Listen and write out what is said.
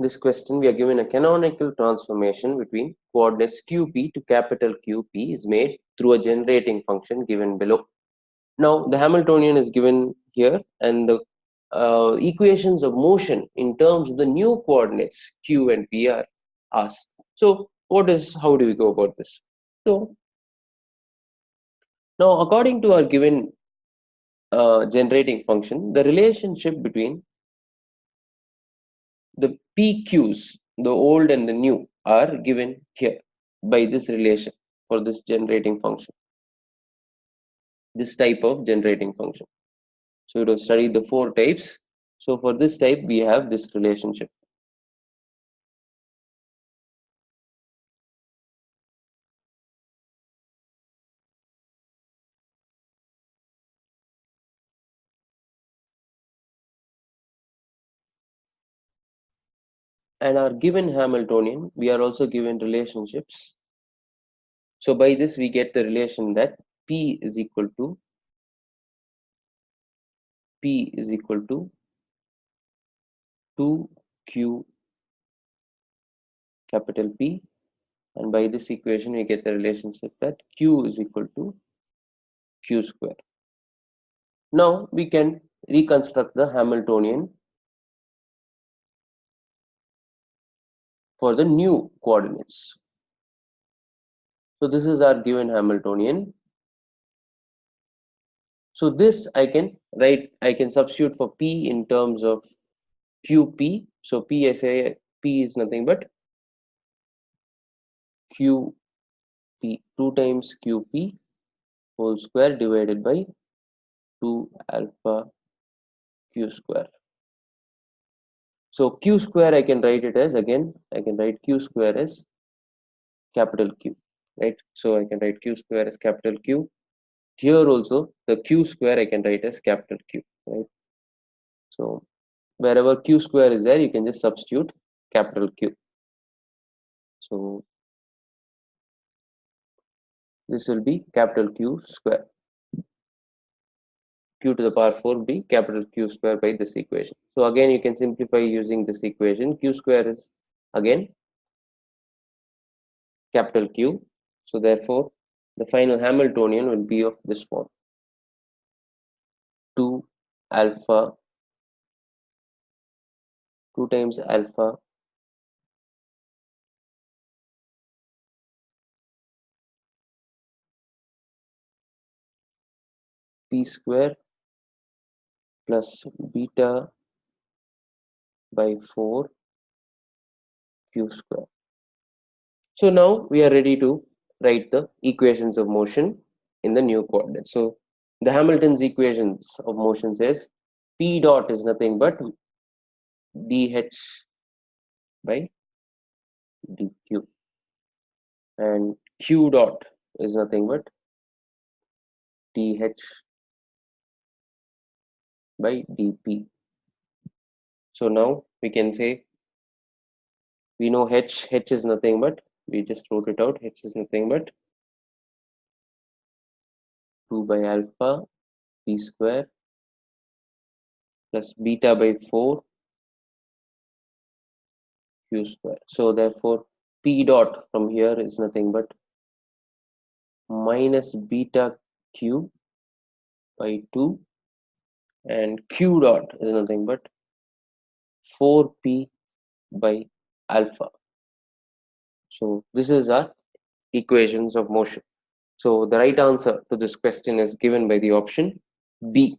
this question, we are given a canonical transformation between coordinates qp to capital QP is made through a generating function given below. Now, the Hamiltonian is given here, and the equations of motion in terms of the new coordinates q and p are asked. So, how do we go about this? So, now according to our given generating function, the relationship between the PQs, the old and the new, are given here by this relation for this generating function, this type of generating function. So you have studied the 4 types. So for this type, we have this relationship. And our given Hamiltonian, we are also given relationships. So by this, we get the relation that P is equal to 2Q capital P, and by this equation we get the relationship that Q is equal to Q square. Now we can reconstruct the Hamiltonian for the new coordinates. So this is our given Hamiltonian. So this I can substitute for P in terms of QP. So P, I say P is nothing but QP, 2 times QP whole square divided by 2 alpha Q square. So Q square, I can write it as, again, I can write Q square as capital Q, right? So I can write Q square as capital Q. Here also, the Q square I can write as capital Q, right? So wherever Q square is there, you can just substitute capital Q. So this will be capital Q square. Q to the power 4 will be capital Q square by this equation. So again, you can simplify using this equation. Q square is again capital Q. So therefore, the final Hamiltonian will be of this form: 2 alpha, 2 times alpha P square plus beta by 4 Q square. So now we are ready to write the equations of motion in the new coordinates. So the Hamilton's equations of motion says P dot is nothing but dH by dQ, and Q dot is nothing but dH by dP. So now we can say, we know H is nothing but, we just wrote it out, H is nothing but 2 by alpha P square plus beta by 4 Q square. So therefore P dot from here is nothing but minus beta Q by 2, and Q dot is nothing but 4P by alpha. So this is our equations of motion. So the right answer to this question is given by the option B.